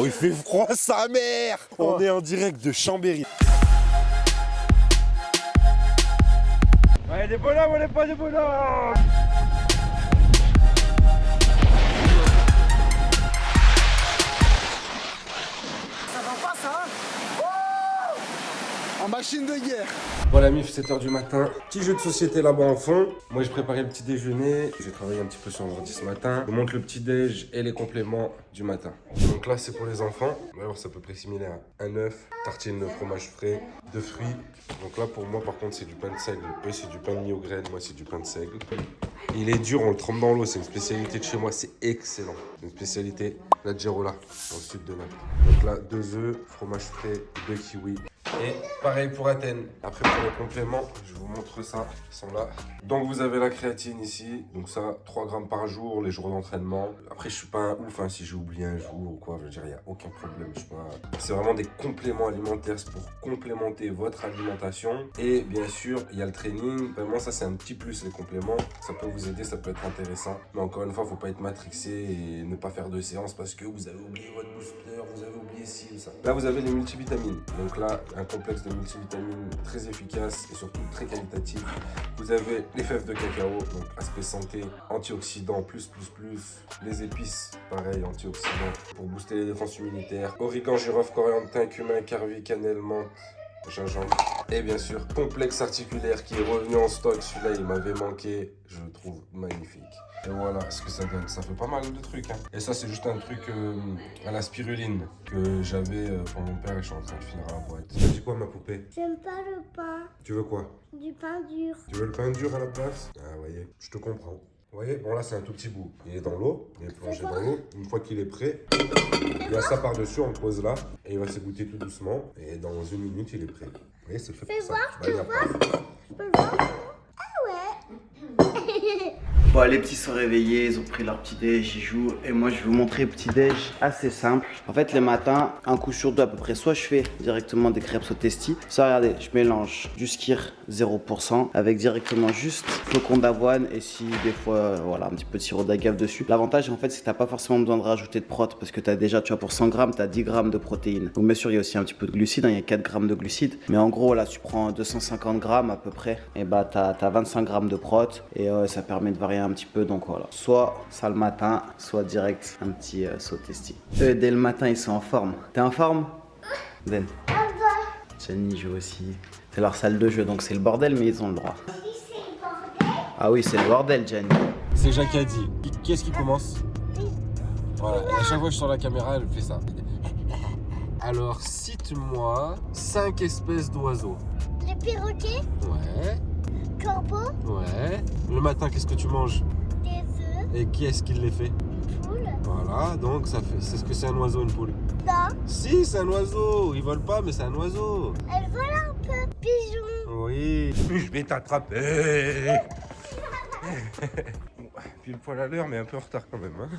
Oh, il fait froid sa mère. On est en direct de Chambéry. Ouais, des bonhommes, on n'est pas des bonhommes. Ça va pas ça, hein? En machine de guerre. Bon la mif, 7h du matin. Petit jeu de société là-bas en fond. Moi j'ai préparé le petit déjeuner. J'ai travaillé un petit peu sur l'ordi ce matin. Je vous montre le petit déj et les compléments du matin. Donc là c'est pour les enfants. Alors c'est à peu près similaire. Un œuf, tartine de fromage frais, de fruits. Donc là pour moi par contre c'est du pain de seigle. Eux c'est du pain de mie aux graines, moi c'est du pain de seigle. Il est dur, on le trempe dans l'eau. C'est une spécialité de chez moi, c'est excellent. C'est une spécialité, la Girola, dans le sud de Naples. Donc là 2 œufs, fromage frais, 2 kiwis. Et pareil pour Athènes. Après pour les compléments, je vous montre ça, ils sont là. Donc vous avez la créatine ici, donc ça 3 grammes par jour, les jours d'entraînement. Après je suis pas un ouf, hein, si j'ai oublié un jour ou quoi, je veux dire il n'y a aucun problème. C'est vraiment des compléments alimentaires, c'est pour complémenter votre alimentation. Et bien sûr il y a le training, vraiment ça c'est un petit plus les compléments, ça peut vous aider, ça peut être intéressant. Mais encore une fois, faut pas être matrixé et ne pas faire de séance parce que vous avez oublié votre booster, vous avez oublié ci ou ça. Là vous avez les multivitamines, donc là un complexe de multivitamines très efficace et surtout très qualitatif. Vous avez les fèves de cacao, donc aspect santé, antioxydants plus, les épices, pareil, antioxydants pour booster les défenses immunitaires, origan, girofle, coriandre, thym, cumin, carvi, cannelle, menthe, gingembre. Et bien sûr, complexe articulaire qui est revenu en stock. Celui-là, il m'avait manqué. Je le trouve magnifique. Et voilà ce que ça donne. Ça fait pas mal de trucs. Hein. Et ça, c'est juste un truc à la spiruline que j'avais pour mon père et je suis en train de finir à la boîte. Tu dis quoi, ma poupée? J'aime pas le pain. Tu veux quoi? Du pain dur. Tu veux le pain dur à la place? Ah, voyez, je te comprends. Vous voyez, bon là c'est un tout petit bout. Il est dans l'eau, il est plongé dans l'eau. Une fois qu'il est prêt, il y a ça par-dessus, on le pose là. Et il va s'égoutter tout doucement. Et dans 1 minute, il est prêt. Vous voyez, c'est fait pour ça. Je peux voir. Ah ouais. Bon, les petits sont réveillés, ils ont pris leur petit déj, ils jouent. Et moi, je vais vous montrer un petit déj assez simple. En fait, les matins, un coup sur deux à peu près, soit je fais directement des crêpes au testi, soit regardez, je mélange du skyr 0% avec directement juste flocons d'avoine et si des fois, voilà, un petit peu de sirop d'agave dessus. L'avantage, en fait, c'est que t'as pas forcément besoin de rajouter de prot parce que t'as déjà, tu vois, pour 100 grammes, t'as 10 grammes de protéines. Donc, bien sûr, il y a aussi un petit peu de glucides, hein, il y a 4 grammes de glucides. Mais en gros, là, tu prends 250 grammes à peu près, et bah, t'as 25 grammes de prot et ça permet de varier un petit peu. Donc voilà, soit ça le matin, soit direct un petit saut testi. Eux, dès le matin, ils sont en forme. T'es en forme? Den. Jenny joue aussi. C'est leur salle de jeu, donc c'est le bordel, mais ils ont le droit. Ah oui, c'est le bordel, Jenny. C'est Jacques qui a dit. Qu'est-ce qui commence? Voilà, et à chaque fois que je sors la caméra, elle fait ça. Alors, cite-moi 5 espèces d'oiseaux. Les perroquets, Ouais, corbeaux, ouais. Le matin, qu'est-ce que tu manges? des œufs, Et qui est-ce qui les fait? une poule. Voilà, donc ça fait. C'est ce que c'est un oiseau, une poule? Non, Si, c'est un oiseau. Il vole pas, mais c'est un oiseau. elle vole un peu. Pigeon. Oui. Je vais t'attraper. Puis le poil à l'heure, mais un peu en retard quand même. Hein.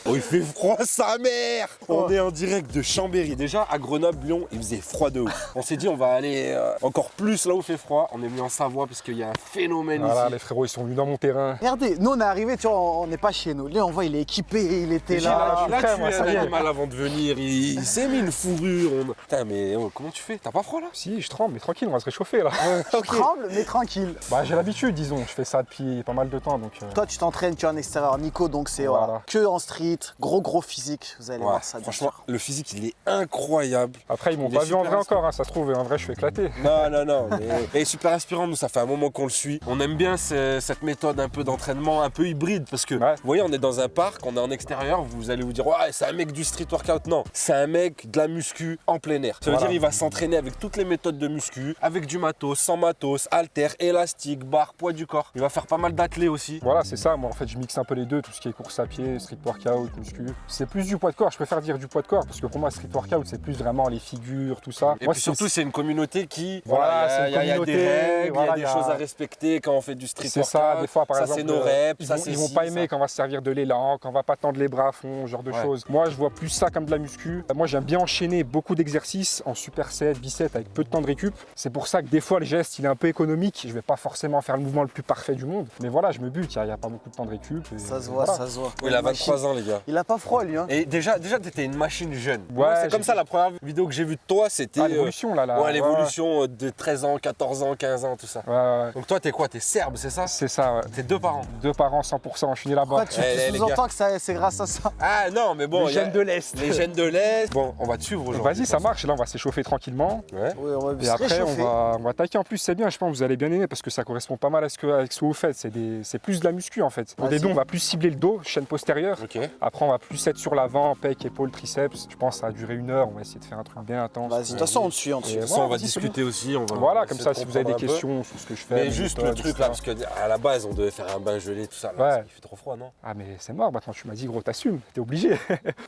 Oh, il fait froid sa mère. On est en direct de Chambéry. Déjà, à Grenoble, Lyon, il faisait froid de ouf. On s'est dit, on va aller encore plus là où il fait froid. On est venu en Savoie parce qu'il y a un phénomène Voilà, ici. les frérots, ils sont venus dans mon terrain. Regardez, nous on est arrivé, tu vois, on n'est pas chez nous. Là on voit, il est équipé, il était là. Il a frère, tué moi, ça un y est. animal avant de venir. Il s'est mis une fourrure. Putain, mais oh, comment tu fais? T'as pas froid là? Si, je tremble, mais tranquille, on va se réchauffer là. Je tremble, mais tranquille. Bah, j'ai l'habitude, disons. Je fais ça depuis pas mal de temps, donc. Toi, tu t'entraînes, tu es en extérieur, Nico, donc c'est Voilà. que en street, gros physique. Vous allez Ouais, voir ça. bien franchement, sûr. le physique, il est incroyable. Après, ils m'ont Il est pas vu en super vrai encore, hein, ça se trouve, en vrai, je suis éclaté. Non, mais il est super inspirant. Nous, ça fait un moment qu'on le suit. On aime bien cette méthode un peu d'entraînement, un peu hybride, parce que, Ouais. vous voyez, on est dans un parc, on est en extérieur, vous allez vous dire, ouais, c'est un mec du street workout. Non, c'est un mec de la muscu en plein air. Ça veut Voilà. dire, il va s'entraîner avec toutes les méthodes de muscu, avec du matos, sans matos, haltère, élastique, barre, poids du corps. Il va faire pas mal d'athlètes aussi. Voilà, c'est ça. Moi, en fait, je mixe un peu les deux, tout ce qui est course à pied, street workout. de muscu. C'est plus du poids de corps, je préfère dire du poids de corps parce que pour moi street workout c'est plus vraiment les figures, tout ça. Et moi, puis surtout c'est une communauté qui, voilà, c'est une il y a communauté, des règles, voilà, il y a des choses à respecter quand on fait du street c'est workout. ça, des fois par ça, exemple, c'est nos reps, ils vont pas aimer quand on va se servir de l'élan, quand on va pas tendre les bras à fond, ce genre de choses. Moi je vois plus ça comme de la muscu. Moi j'aime bien enchaîner beaucoup d'exercices en superset, biceps avec peu de temps de récup. C'est pour ça que des fois le geste il est un peu économique, je vais pas forcément faire le mouvement le plus parfait du monde, mais voilà je me bute, il y a pas beaucoup de temps de récup. Et Ça se voit, voilà. ça se voit. Il a 23 ans les gars. Il a pas froid lui hein. Et déjà t'étais une machine jeune. Ouais, Moi, c'est comme ça la première vidéo que j'ai vue de toi, c'était l'évolution là. ouais, l'évolution de 13 ans, 14 ans, 15 ans, tout ça. Ouais. Donc toi t'es quoi? T'es serbe, c'est ça? C'est ça, ouais. T'es 2 parents. 2 parents 100%, je suis né là-bas. Pourquoi tu les sous-entends que c'est grâce à ça? Ah non mais bon, Les gènes de l'Est. Les gènes de l'Est. Bon, on va te suivre aujourd'hui. Vas-y, ça marche, là on va s'échauffer tranquillement. Ouais. Oui, on va Et se après réchauffer. on va attaquer. En plus c'est bien, je pense que vous allez bien aimer parce que ça correspond pas mal à ce que vous faites. C'est plus de la muscu en fait. Au Vas-y. début on va plus cibler le dos, chaîne postérieure. Ok. Après on va plus être sur l'avant, pec, épaule, triceps. Je pense que ça va durer 1 heure, on va essayer de faire un truc bien intense. Vas-y, de toute façon on te suit, on te Et suit. De toute façon, on va vas-y, c'est discuter aussi. On va Voilà, essayer comme ça de si vous avez des comprendre un peu. questions sur ce que je fais. Mais mes juste le méthodes, truc etc. là, parce qu'à la base on devait faire un bain gelé, tout ça. Là, Ouais. parce qu'il fait trop froid, non? Ah mais c'est mort maintenant, tu m'as dit gros t'assumes, t'es obligé.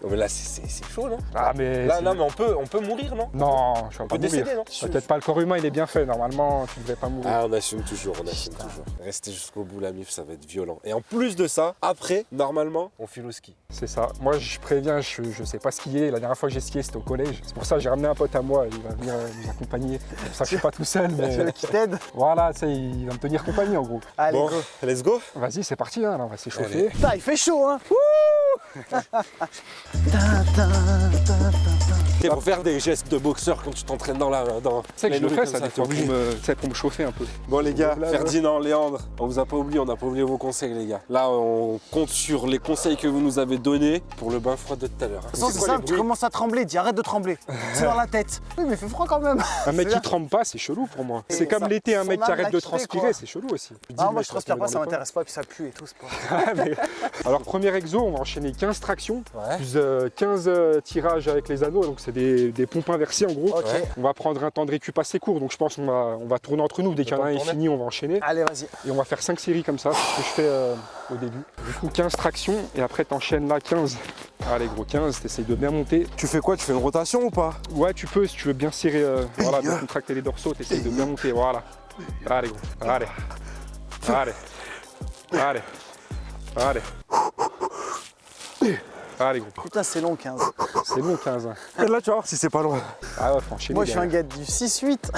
Non, mais là c'est chaud, non? Ah mais... Là, c'est- non, mais on peut mourir, non? Non, je vais On pas peut mourir. décéder, non? T'inquiète pas, le corps humain il est bien fait, normalement tu ne devrais pas mourir. Ah, on assume toujours, on assume toujours. Restez jusqu'au bout, la mif, ça va être violent. Et en plus de ça, après, normalement, on file au ski. C'est ça. Moi, je préviens, je sais pas skier. La dernière fois que j'ai skié, c'était au collège. C'est pour ça que j'ai ramené un pote à moi. Il va venir nous accompagner. C'est pour ça que je suis pas tout seul. Tu veux Mais qu'il t'aide? voilà, tu sais, il va me tenir compagnie en gros. Allez, Bon, go. let's go. Vas-y, c'est parti. Hein, là, on va s'échauffer. Putain, il fait chaud hein. Il faut faire des gestes de boxeur quand tu t'entraînes dans la. Tu sais que je le fais ça des fois t'es obligé. pour me chauffer un peu. Bon les gars, Là, Ferdinand, Léandre, on vous a pas oublié, on n'a pas oublié vos conseils les gars. Là on compte sur les conseils que vous nous avez donnés pour le bain froid de tout à l'heure. De toute façon, c'est simple, tu commences à trembler, dis arrête de trembler. C'est dans la tête. Oui, mais il fait froid quand même. Un mec qui trempe pas, c'est chelou pour moi. C'est comme ça- l'été, un son mec qui âme arrête l'a de quitté, transpirer, quoi. c'est chelou aussi. Ah, moi je transpire pas, ça m'intéresse pas, puis ça pue et tout, c'est pas. Mais- Alors premier exo, on va enchaîner 15 tractions, Ouais. plus 15 tirages avec les anneaux, donc c'est des pompes inversées en gros. Ok. Ouais. On va prendre un temps de récup assez court, donc je pense qu'on va tourner entre nous. Dès qu'il y en a un est fini, on va enchaîner. Allez, vas-y. Et on va faire 5 séries comme ça, c'est ce que je fais au début. Du coup 15 tractions et après t'enchaînes là 15. Allez gros 15, t'essayes de bien monter. Tu fais quoi? Tu fais une rotation ou pas? Ouais tu peux si tu veux bien serrer, voilà, bien contracter les dorsaux, t'essayes de bien monter, voilà. Allez gros, allez. Allez. Allez. Allez. Allez gros, Putain, c'est long 15. c'est long 15. Hein. Et là tu vas voir si c'est pas loin. Ah ouais, franchement. Moi je suis un gars du 6-8.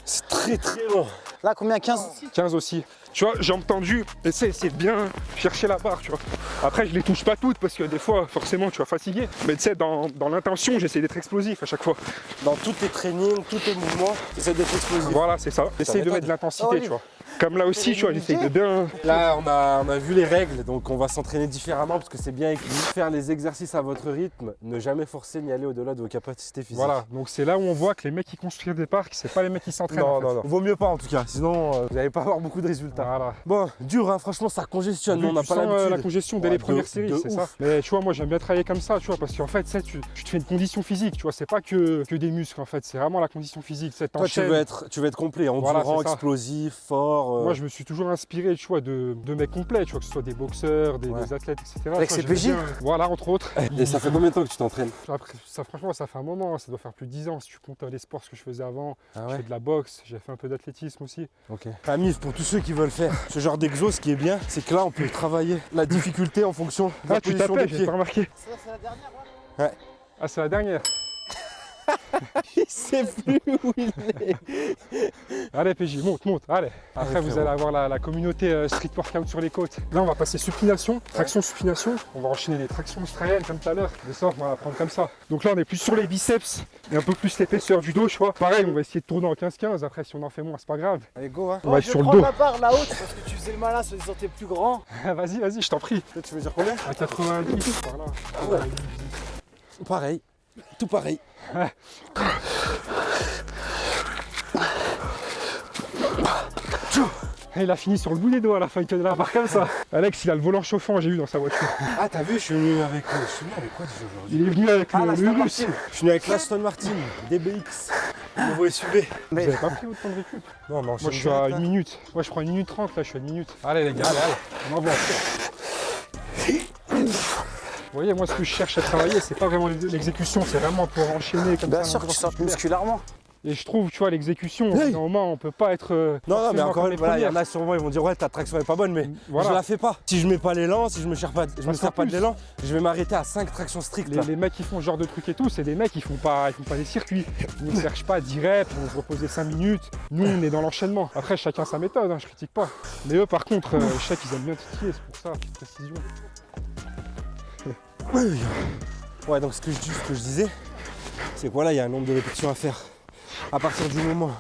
C'est très très long. Là, combien 15? 15 aussi. Tu vois, jambes tendues, essaie de bien chercher la barre, tu vois. Après, je les touche pas toutes parce que des fois, forcément, tu vas fatiguer. Mais tu sais, dans l'intention, j'essaie d'être explosif à chaque fois. Dans tous tes trainings, tous tes mouvements, essaie d'être explosif. Voilà, c'est ça. Essaye de méthode. mettre de l'intensité, Ah oui. tu vois. Comme là aussi, tu vois, j'essaye de bien... Là, on a vu les règles, donc on va s'entraîner différemment parce que c'est bien écrit. Faire les exercices à votre rythme, ne jamais forcer ni aller au-delà de vos capacités physiques. Voilà, donc c'est là où on voit que les mecs qui construisent des parcs, c'est pas les mecs qui s'entraînent. Non, en fait. non, non. Vaut mieux pas en tout cas, sinon vous n'allez pas avoir beaucoup de résultats. Voilà. Bon, dur, hein, franchement, ça congestionne. Vu On que n'a tu pas sens, l'habitude. la congestion dès Ouais, les premières séries, de c'est ouf. ça. Mais tu vois, moi j'aime bien travailler comme ça, tu vois, parce qu'en fait, tu te fais une condition physique, tu vois, c'est pas que des muscles en fait, c'est vraiment la condition physique. Toi, tu T'enchaînes. veux être complet, Voilà, endurant, c'est ça. explosif, fort. Moi, je me suis toujours inspiré, tu vois, de mecs complets, tu vois, que ce soit des boxeurs, des athlètes, etc. Avec Tu vois, CPJ. j'aime bien. Voilà, entre autres. Et ça fait combien de temps que tu t'entraînes? Après, ça, franchement, ça fait un moment, ça doit faire plus de 10 ans. Si tu comptes les sports ce que je faisais avant, Ah je fais de la boxe, j'ai fait un peu d'athlétisme aussi. Ok. Amif, pour tous ceux qui veulent faire ce genre d'exo, ce qui est bien, c'est que là, on peut travailler la difficulté en fonction de la Ah, tu position tapais, des j'ai pieds. pas remarqué. C'est la dernière, ouais. Ah, c'est la dernière. Il sait plus où il est. Allez, PJ, monte, allez. Après, vous allez avoir la communauté street workout sur les côtes. Là, on va passer supination, traction, supination. On va enchaîner des tractions australiennes comme tout à l'heure. De sorte, on va la prendre comme ça. Donc là, on est plus sur les biceps et un peu plus l'épaisseur du dos, je vois. Pareil, on va essayer de tourner en 15-15. Après, si on en fait moins, c'est pas grave. Allez, go, hein. On va être je sur vais le prendre dos. la barre là haute parce que tu faisais le malin, se disant t'es plus grand. Vas-y, je t'en prie. Toi, tu veux dire combien? À 90, par là. Pareil, tout pareil. Et il a fini sur le bout des doigts à la fin de la barre comme ça. Alex, il a le volant chauffant, j'ai vu dans sa voiture. Ah, t'as vu, je suis venu avec quoi déjà aujourd'hui? Il est venu avec le l'Aston russe. Martin. Je suis venu avec l'Aston Martin DBX, nouveau SUV. Vous avez pas pris autant de récup? Non, non, Moi je suis à 1 minute. Moi je prends 1 minute 30 là, je suis à 1 minute. Allez les gars, allez. On envoie. Vous voyez, moi, ce que je cherche à travailler, c'est pas vraiment l'exécution, c'est vraiment pour enchaîner comme Bien ça. sûr que tu sortes musculairement. Et je trouve, tu vois, l'exécution, au bout d'un moment, on peut pas être. Non, mais forcément encore comme une fois, il y en premières. a sûrement, ils vont dire ouais, ta traction est pas bonne, mais Voilà. je la fais pas. Si je mets pas l'élan, si je me sers pas, je me Parce sers qu'en pas de plus- l'élan, je vais m'arrêter à 5 tractions strictes. là. Les mecs qui font ce genre de trucs et tout, c'est des mecs qui font pas des circuits. Ils ne cherchent pas 10 reps, ils vont se reposer 5 minutes. Nous, on est dans l'enchaînement. Après, chacun sa méthode, hein, je critique pas. Mais eux, par contre, je sais qu'ils aiment bien titiller, c'est pour ça, petite précision. Ouais, donc ce que je disais, c'est que voilà, il y a un nombre de répétitions à faire. À partir du moment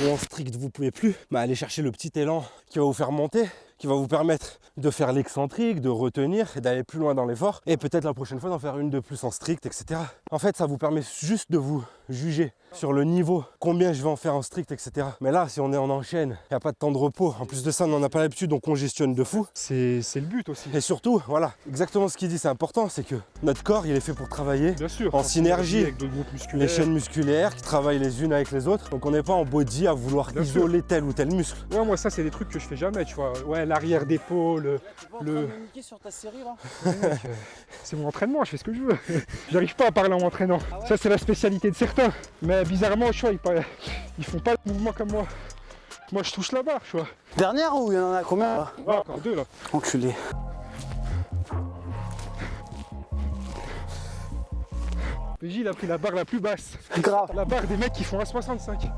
où en strict vous pouvez plus, bah allez chercher le petit élan qui va vous faire monter, qui va vous permettre de faire l'excentrique, de retenir et d'aller plus loin dans l'effort. Et peut-être la prochaine fois d'en faire une de plus en strict, etc. En fait, ça vous permet juste de vous juger sur le niveau, combien je vais en faire en strict, etc. Mais là, si on est en enchaîne, il n'y a pas de temps de repos. En plus de ça, on n'en a pas l'habitude, on congestionne de fou. C'est le but aussi. Et surtout, voilà, exactement ce qu'il dit, c'est important, c'est que notre corps, il est fait pour travailler Bien sûr. en synergie avec d'autres groupes les musculaires. chaînes musculaires qui travaillent les unes avec les autres. Donc on n'est pas en body à vouloir Bien isoler tel ou tel muscle. Ouais, moi, ça, c'est des trucs que je fais jamais, tu vois. Ouais, l'arrière d'épaule, sur ta série là. c'est mon entraînement, je fais ce que je veux. J'arrive pas à parler en m'entraînant. Ça, c'est la spécialité de certains. Mais bizarrement, tu vois, ils font pas le mouvement comme moi. Moi, je touche la barre, tu vois. Dernière ou il y en a combien là? Ouais, encore deux, là. Enculé. PJ, il a pris la barre la plus basse. Grave. La barre des mecs qui font 1,65.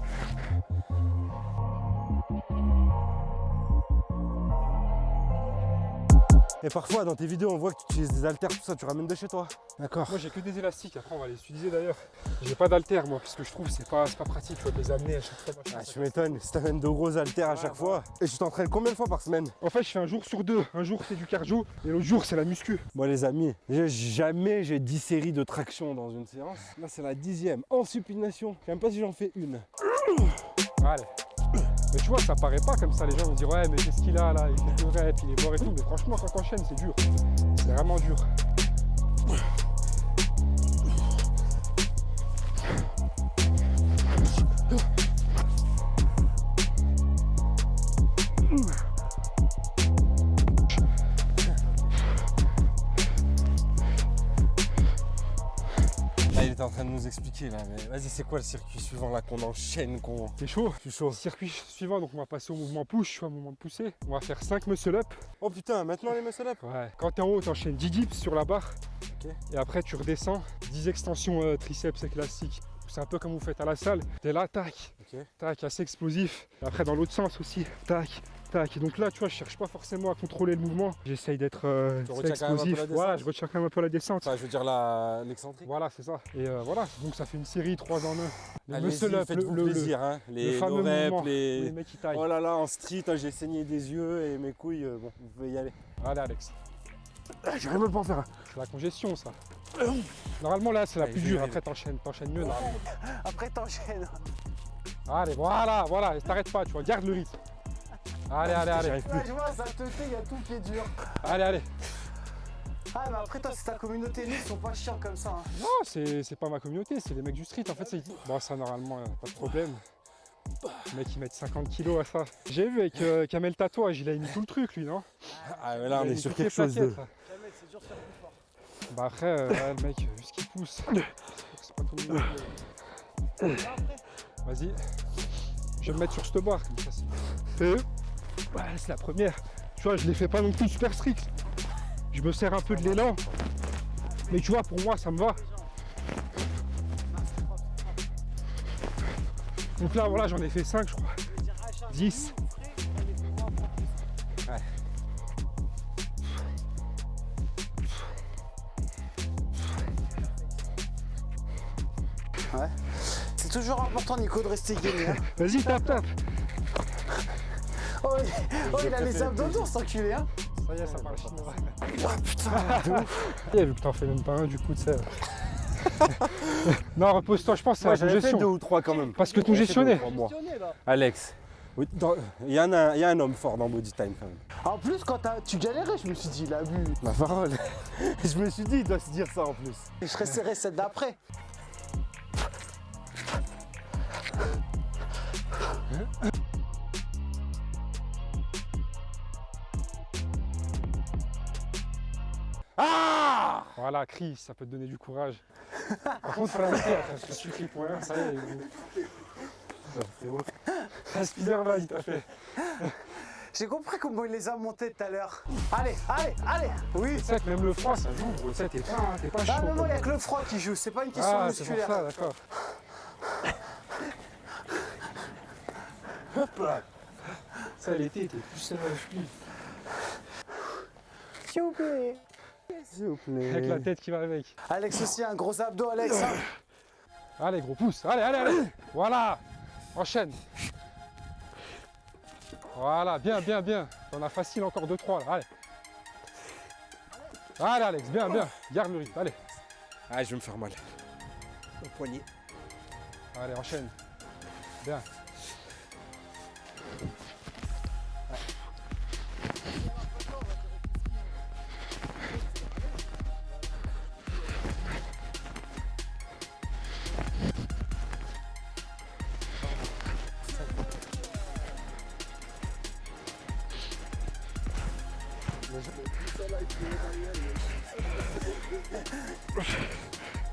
Et parfois dans tes vidéos on voit que tu utilises des haltères, tout ça, tu ramènes de chez toi. D'accord. Moi, j'ai que des élastiques. Après, on va les utiliser d'ailleurs. J'ai pas d'haltère, moi, parce que je trouve que c'est pas pratique, tu vois, de les amener à chaque fois. machin. Ah, tu m'étonnes, si t'amènes de gros haltères à chaque fois. Et tu t'entraînes combien de fois par semaine? En fait, je fais un jour sur deux. Un jour, c'est du cardio et l'autre jour, c'est la muscu. Bon les amis, jamais j'ai 10 séries de traction dans une séance. Là c'est la 10e, en supination. Je sais même pas si j'en fais une. Allez. Mais tu vois, ça paraît pas comme ça. Les gens vont dire, ouais, mais qu'est-ce qu'il a là? Il fait 2 reps, il est mort et tout. Mais franchement, quand t'enchaînes, c'est dur. C'est vraiment dur. Là il était en train de nous expliquer là, mais vas-y c'est quoi le circuit suivant là qu'on enchaîne, qu'on... C'est chaud. Je suis chaud. Circuit suivant, donc on va passer au mouvement push, tu vois, mouvement de poussée. On va faire 5 muscle up. Oh putain, maintenant les muscle up. Ouais. Quand t'es en haut, t'enchaînes 10 dips sur la barre. Ok. Et après, tu redescends. 10 extensions triceps classiques. C'est un peu comme vous faites à la salle. T'es là, tac, Ok. tac, assez explosif. Et après, dans l'autre sens aussi, tac, tac. Et donc là, tu vois, je cherche pas forcément à contrôler le mouvement. J'essaye d'être Tu retiens quand même un peu explosif. la descente. Voilà, je retiens quand même un peu la descente. Enfin je veux dire l'excentrique. Voilà, c'est ça. Et voilà, donc ça fait une série 3 en 1. Les Allez-y, muscle up, faites-vous plaisir, hein. le Les fameux no reps, mouvement où les les... mecs qui taillent. Oh là là, en street, hein, j'ai saigné des yeux et mes couilles, bon, vous pouvez y aller. Allez, Alex. J'arrive même pas à en faire un. C'est la congestion, ça. Normalement, là, c'est la Allez, plus je vais dure. y aller. Après, t'enchaînes mieux. normalement. Après t'enchaînes. Allez, voilà, t'arrêtes pas, tu vois, garde le rythme. Allez, J'arrive plus. Ouais, je vois, ça te fait, il y a tout qui est dur. allez. Ah, mais après, toi, c'est ta communauté, nous, ils sont pas chiants comme ça. Hein. Non, c'est pas ma communauté, c'est les mecs du street. En fait, c'est... Bon, ça, normalement, pas de problème. Les mecs, ils mettent 50 kilos à ça. J'ai vu avec Kamel Tatouage, il a mis tout le truc, lui, non? Ah mais là on Il a est mis sur toutes les quelque chose de... plaquettes, là. Bah après, ouais, le mec, vu ce qu'il pousse, c'est pas trop mignon. Vas-y. Je vais me mettre sur cette barre, comme ça, c'est... Ouais, c'est la première. Tu vois, je les fais pas non plus super strict. Je me sers un peu de l'élan. Mais tu vois, pour moi, ça me va. Donc là, voilà, j'en ai fait 5, je crois. 10. Ouais. C'est toujours important, Nico, de rester gainé. Hein. Vas-y, tape. Oh, il a les abdos, cet enculé, hein. Ça y est, ça parle chinois. Oh putain, de ouf. Et vu que t'en fais même pas un, du coup, tu sais. Non, repose-toi, je pense que c'est Moi la j'avais fait congestion. 2 ou 3 quand même. Parce que J'avais fait congestionné. 2 ou 3 mois. Alex, oui, il y a un homme fort dans Body Time quand même. En plus, quand tu galérais, je me suis dit, il a bu. Ma parole. Je me suis dit, il doit se dire ça en plus. Et je resterai celle d'après. Ah! Voilà, crie, ça peut te donner du courage. Par contre, faut l'arrêter, parce que si tu cries pour rien, ça y est. Spider-Man, il t'a fait. J'ai compris comment il les a montés tout à l'heure. Allez, allez, allez. Oui. Tu sais que même le froid, ça joue, gros. Tu sais, t'es pas chaud. Non, il n'y a que le froid qui joue, c'est pas une question Ah, c'est pour musculaire. ça, d'accord. Hop là. Ça, l'été, t'es plus fluide. S'il vous plaît. S'il vous plaît. Avec la tête qui va avec. Alex aussi, un gros abdos, Alex. Hein. Allez, gros pouce. Allez, allez, allez. Voilà. Enchaîne. Voilà, bien, bien, bien. T'en as facile encore 2-3 là. Allez. Allez, Alex, bien, bien. Garde le rythme. Allez. Ah, je vais me faire mal. Au poignet. Allez, enchaîne. Bien.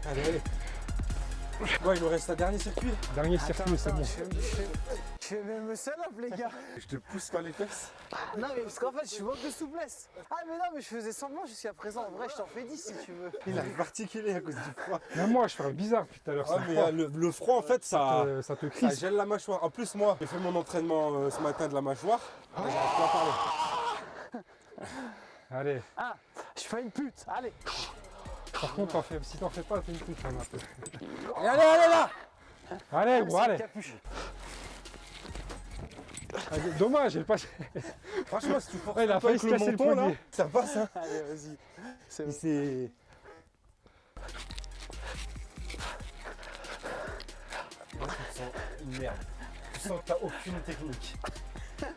Allez, allez. Bon, il nous reste un dernier circuit. Dernier circuit, c'est bon. Je fais même le seul up, les gars. Je te pousse par les fesses. Non, mais parce qu'en fait, je suis manque de souplesse. Ah, mais non, mais je faisais semblant jusqu'à présent. En vrai, je t'en fais 10 si tu veux. Il a particulier à cause du froid. Même moi, je fais un bizarre depuis tout à l'heure. Ah, mais le froid, en fait, ça Ça te ça crispe. gèle la mâchoire. En plus, moi, j'ai fait mon entraînement ce matin de la mâchoire. Et j'arrive pas à parler. Allez. Ah, je fais une pute. Allez. Par contre, si t'en fais pas, t'es une pute, hein, un peu. Et allez, allez, là. Allez, gros, C'est une allez. capuche. Allez, dommage, elle passe. Franchement, si tu forces Ouais, il a un peu failli avec se le casser le menton, là, poignet. ça passe, hein. Allez, vas-y. C'est bon. C'est... Là, tu te sens une merde. Tu sens que t'as aucune technique.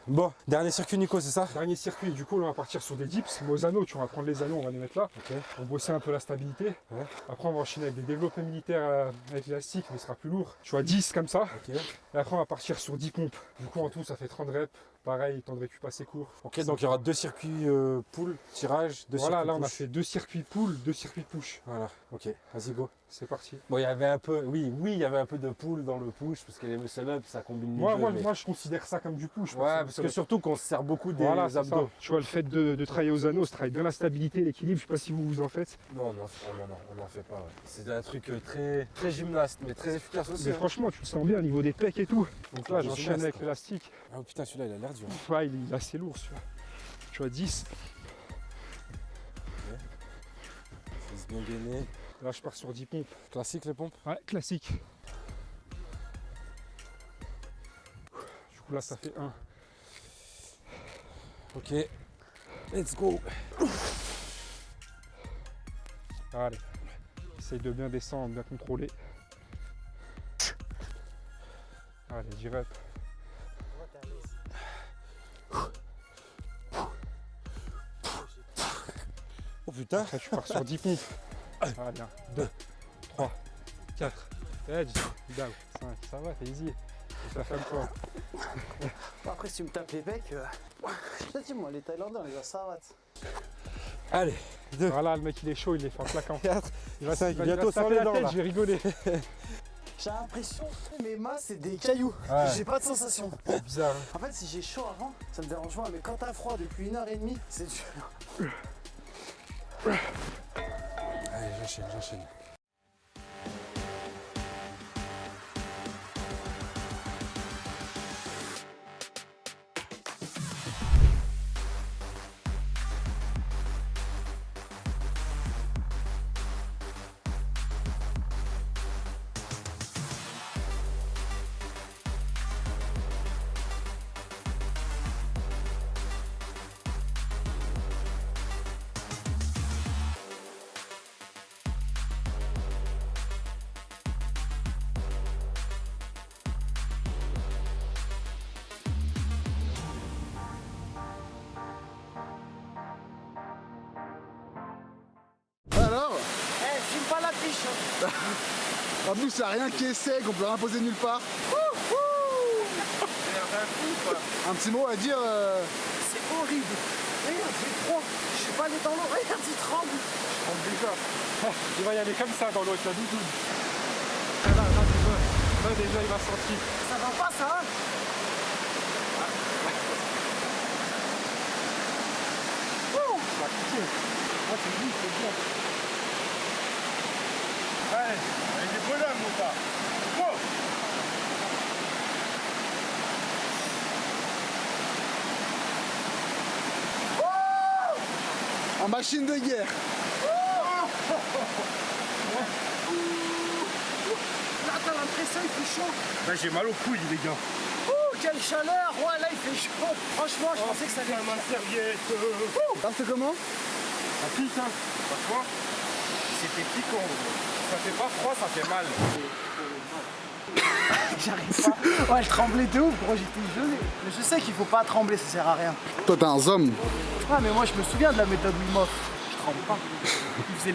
Bon, dernier circuit Nico, c'est ça? Dernier circuit, du coup, là, on va partir sur des dips. Mais aux anneaux, tu vas prendre les anneaux, on va les mettre là. Ok. On va bosser un peu la stabilité. Ouais. Après, on va enchaîner avec des développés militaires avec l'élastique, mais il sera plus lourd. Tu vois, 10 comme ça. Ok. Et après, on va partir sur 10 pompes. Du coup, en tout, ça fait 30 reps. Pareil, temps de récup assez court. Ok, donc il y aura 2 circuits pull, tirage, 2 Voilà, circuits là, on a push. fait 2 circuits pull, 2 circuits push. Voilà, ok, vas-y go. C'est parti. Bon, il y avait un peu, oui, il y avait un peu de pull dans le push, parce que les muscle-up, ça combine les deux. mais- Moi, je considère ça comme du push. Ouais, parce que surtout qu'on se sert beaucoup des voilà, c'est ça. abdos. Tu vois, le fait de travailler aux anneaux, ça travaille bien la stabilité, l'équilibre. Je sais pas si vous en faites. Non, on n'en fait pas. Ouais. C'est un truc très, très gymnaste, mais très efficace aussi. Mais hein. franchement, tu le sens bien au niveau des pecs et tout. Donc là, Les j'enchaîne gymnastes, avec quoi. l'élastique. Ah putain, celui-là, il a l'air dur. Ouais, il est assez lourd, celui-là. Tu vois, 10. Il se bien gainé. Là, je pars sur 10 pompes. Classique les pompes. Ouais, classique. Du coup, là, ça fait 1. Ok, let's go. Allez. Essaye de bien descendre, bien contrôler. Allez, 10 reps. Oh putain. Après, tu pars sur 10 pompes. Allez, 1, 2, 3, 4, edge, down, 5. Ça va, t'es easy. Ça fait toi. Après, si tu me tapes les becs, je te dis, moi, les Thaïlandais, on les a savates. Allez, 2, Voilà, le mec, il est chaud, il est fait en claquant. 4, Il va 5, il va bientôt se taper sans les la dents tête, là. je vais rigoler. J'ai l'impression que mes mains, c'est des cailloux. Ouais. J'ai pas de sensation. C'est bizarre. Hein. En fait, si j'ai chaud avant, ça me dérange pas, mais quand t'as froid depuis 1h30, c'est dur. Allez, j'enchaîne. Alors, Eh, filme pas l'affiche. Hein. en plus, c'est rien qui est sec, on peut rien poser nulle part. Un petit mot à dire. C'est horrible. Regarde, j'ai froid. Je suis pas allé dans l'eau. Regarde, il tremble. quoi. Il va y aller comme ça dans l'autre, la doudoune. Là, tu vois. Là, déjà, il va sentir. Ça va pas ça hein? Ça va piquer. Ah, c'est bien, c'est bien. Ouais, avec des bonhommes, mon gars. Wow. En machine de guerre. Là t'as l'impression il fait chaud. Bah, j'ai mal aux couilles, les gars. Oh quelle chaleur. Ouais là il fait chaud. Franchement je pensais que ça allait Ma serviette. Ça fait comment? Ça pique, hein. Franchement, c'était piquant. Ça fait pas froid, ça fait mal. J'arrive pas. Ouais elle tremblait de ouf gros, j'étais gelé. Mais je sais qu'il faut pas trembler, ça sert à rien. Toi, t'es un zombie. Ah mais moi je me souviens de la méthode Wim Hof. Je tremble pas. Il faisait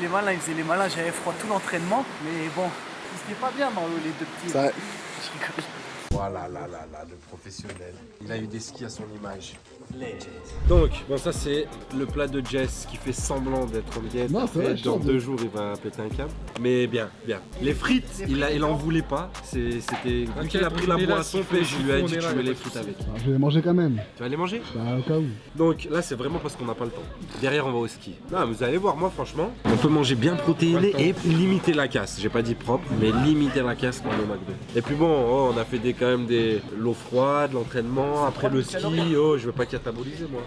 les malins, j'avais froid tout l'entraînement. Mais bon, ils étaient pas bien dans l'eau les deux petits. C'est vrai. Je rigole. Voilà, là, le professionnel. Il a eu des skis à son image. Donc, bon, ça c'est le plat de Jess qui fait semblant d'être en diète. Non, c'est vrai, Dans je 2 jours, il va péter un câble. Mais bien. Les frites, il en voulait pas. C'était. Vu qu'il a pris la boisson, je lui ai dit tu mets les frites avec. Je vais les manger quand même. Tu vas les manger? Bah, au cas où. Donc là, c'est vraiment parce qu'on n'a pas le temps. Derrière, on va au ski. Non, mais vous allez voir, moi, franchement, on peut manger bien protéiné et limiter la casse. J'ai pas dit propre, mais limiter la casse quand on est au McDo. Et puis bon, on a fait quand même l'eau froide, l'entraînement, après le ski. Oh, je veux pas cataboliser, moi.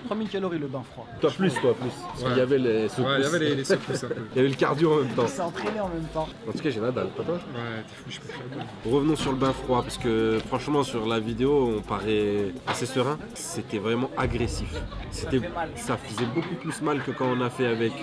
3000 calories le bain froid. Toi plus. Parce qu'il y avait les secousses. Ouais, il y avait les secousses un peu. Il y avait le cardio en même temps. Il s'est entraîné en même temps. En tout cas, j'ai la dalle, pas toi? Ouais, t'es fou, je peux faire mal. Revenons sur le bain froid, parce que franchement, sur la vidéo, on paraît assez serein. C'était vraiment agressif. Ça faisait beaucoup plus mal que quand on a fait avec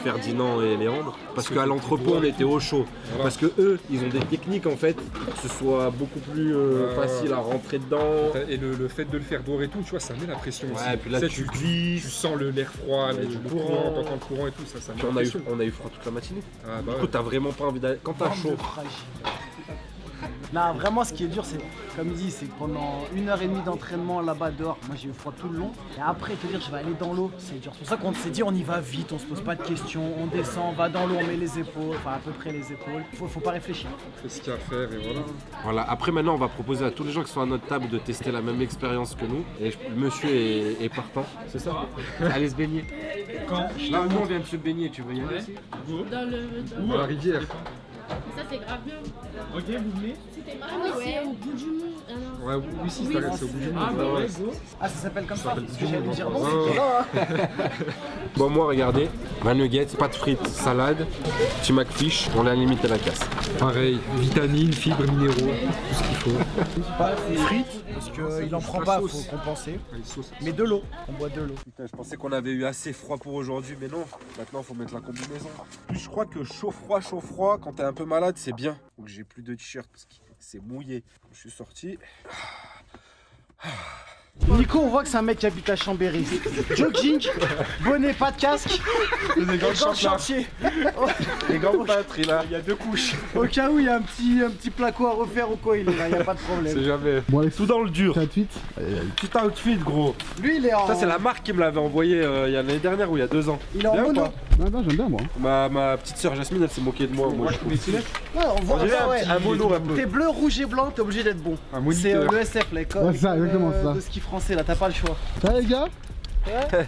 Ferdinand et Léandre. Parce qu'à l'entrepôt, on était au chaud. Voilà. Parce que eux, ils ont des techniques en fait pour que ce soit beaucoup plus facile à rentrer dedans. Et le fait de le faire dehors et tout, tu vois, ça met la pression aussi. Ouais, puis là, Tu sais, tu tu glisses. sens l'air froid, Ouais, le du courant, courant. t'entends le courant et tout, ça met Puis la pression. on a eu froid toute la matinée. Ah, bah Du coup, ouais. t'as vraiment pas envie d'aller. Quand t'as chaud. Non, vraiment, ce qui est dur, c'est, comme il dit, c'est que pendant 1h30 d'entraînement là-bas dehors, moi j'ai eu froid tout le long. Et après, te dire, je vais aller dans l'eau, c'est dur. C'est pour ça qu'on s'est dit, on y va vite, on se pose pas de questions, on descend, on va dans l'eau, on met les épaules, enfin à peu près les épaules. Faut pas réfléchir. On fait ce qu'il y a à faire et voilà. Voilà, après maintenant on va proposer à tous les gens qui sont à notre table de tester la même expérience que nous. Et le monsieur est partant, c'est ça? Allez se baigner. Quand? Là, nous on vient de se baigner, tu veux y aller aussi? Ou à la rivière. Ça c'est grave bien. Ok, vous venez? Ah oui, c'est au bout du monde. Ah non. Ouais, oui, si, c'est au bout du monde. Ah, ouais. Ah, ça s'appelle comme ça? Parce que du j'allais monde, dire ouais. non, Ouais, c'est pas là, hein. Bon, moi, regardez, ma nugget, pâtes frites, salade, petit McFish, on a limité la casse. Pareil, vitamines, fibres, minéraux, tout ce qu'il faut. Pas frites, parce qu'il en prend La pas, sauce. faut compenser. Allez, sauce. Mais de l'eau, on boit de l'eau. Putain, je pensais qu'on avait eu assez froid pour aujourd'hui, mais non. Maintenant, faut mettre la combinaison. Plus, je crois que chaud, froid, quand t'es un peu malade, c'est bien. Donc, j'ai plus de t-shirt parce que c'est mouillé. Je suis sorti. Nico, on voit que c'est un mec qui habite à Chambéry. Jogging, bonnet, pas de casque, Les grands dans le chantier. Les grands pâtres, il a 2 couches. Au cas où il y a un petit placo à refaire ou quoi, il est là, il n'y a pas de problème. C'est jamais. Bon, allez, Tout dans le dur. tout de suite. Tout outfit, gros. Lui, il est en, Ça, c'est la marque qui me l'avait envoyé il y a l'année dernière ou il y a 2 ans. il est en Bien ou mono. pas? Non, j'aime bien, moi. Ma petite sœur Jasmine, elle s'est moquée de moi. Moi, je trouve stylé. Ouais, on voit On dirait ça, ouais. un mono un peu. T'es bleu, rouge et blanc, t'es obligé d'être bon. Un C'est moniteur. le SF, l'école Ouais, c'est ça, exactement, c'est ça. de ski français, là, t'as pas le choix. Ça va, les gars?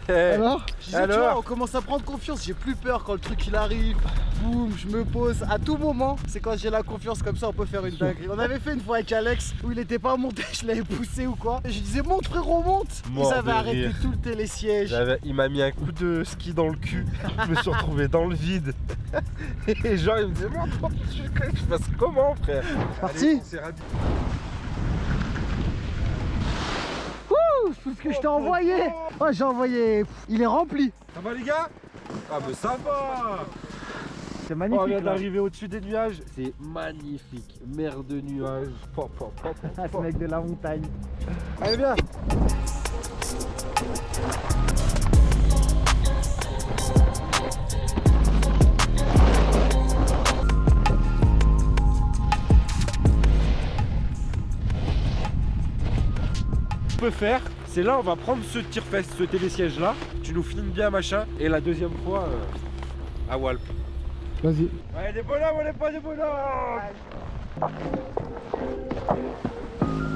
Alors? Je disais, Alors tu vois, on commence à prendre confiance, j'ai plus peur quand le truc il arrive. Boum, je me pose. À tout moment, c'est quand j'ai la confiance comme ça, on peut faire une dinguerie. On avait fait une fois avec Alex où il était pas monté, je l'avais poussé ou quoi. Et je disais, monte frérot, monte. Mort Ils avaient de arrêté rire. tout le télésiège. Il m'a mis un coup de ski dans le cul. Je me suis retrouvé dans le vide. Et genre, il me disait, moi, je fasse comment, frère? Parti. C'est radis. Tout ce que je t'ai envoyé. Ouais, j'ai envoyé. Il est rempli. Ça va, les gars? Ah, mais ça va! C'est On magnifique. vient là. d'arriver au-dessus des nuages. C'est magnifique. Mer de nuages. Pop, pop, pop, pop, Ah, ce pop. mec de la montagne. Allez, viens! Peut faire, c'est là on va prendre ce tire-fesse, ce télésiège là, tu nous filmes bien machin, et la deuxième fois, à Walp. Vas-y. Ouais, des bonhommes, on n'est pas des bonhommes.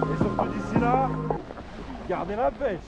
Et surtout d'ici là, gardez la pêche.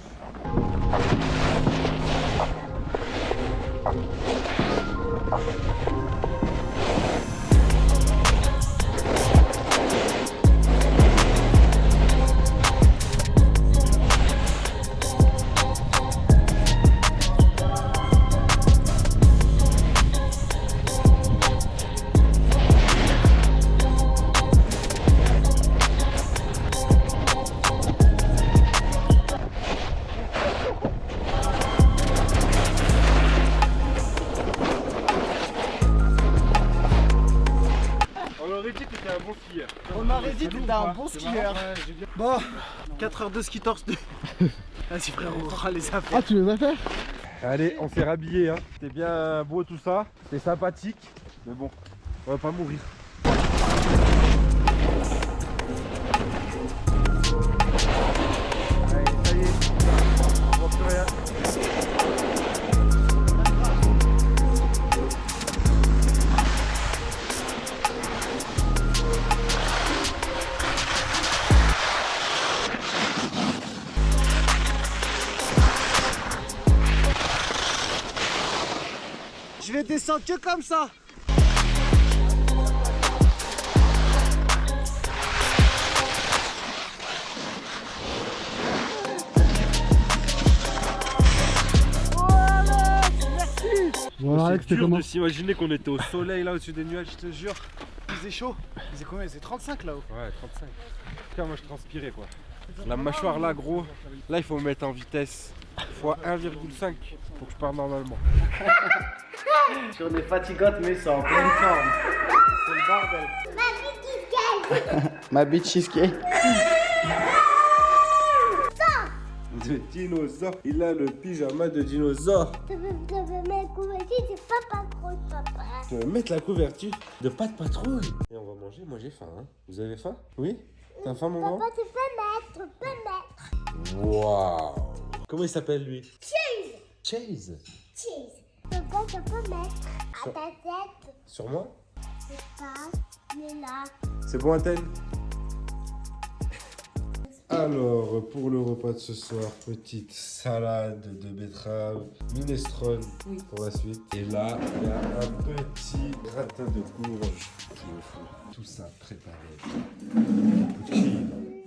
On aurait dit que t'étais un bon skieur. On m'aurait dit que t'étais un bon skieur. Bon, 4 heures de ski torse. Vas-y frérot, on fera les affaires. Ah, tu les as fait? Allez, on s'est rhabillé, hein. C'était bien beau tout ça, c'était sympathique, mais bon, on va pas mourir. Allez, ça y est, on voit plus rien. Je vais descendre que comme ça. Bon, Alex, C'est c'était dur comment? de s'imaginer qu'on était au soleil là au-dessus des nuages, je te jure. Il faisait chaud. Il faisait combien? Il faisait 35 là-haut. Ouais, 35. Putain, moi je transpirais quoi. La mâchoire là, gros, là il faut me mettre en vitesse x 1,5 pour que je parte normalement. Sur des fatigotes, mais c'est en pleine forme. C'est le bordel. Ma bitch cheesecake. De dinosaure. Il a le pyjama de dinosaure. Tu veux mettre couverture, c'est pas trop, papa. Tu veux mettre la couverture de pas de patrouille. Et on va manger, moi j'ai faim. Hein. Vous avez faim? Oui? T'as faim mon grand? Papa, tu peux mettre. Waouh! Comment il s'appelle lui? Cheese. Chase. Cheese. Papa, tu peux mettre à ta tête. Sur moi? C'est pas, mais là. C'est bon, Athènes? Alors, pour le repas de ce soir, petite salade de betterave, minestrone pour la suite. Et là, il y a un petit gratin de courge qui est au four. Tout ça préparé. Poutine.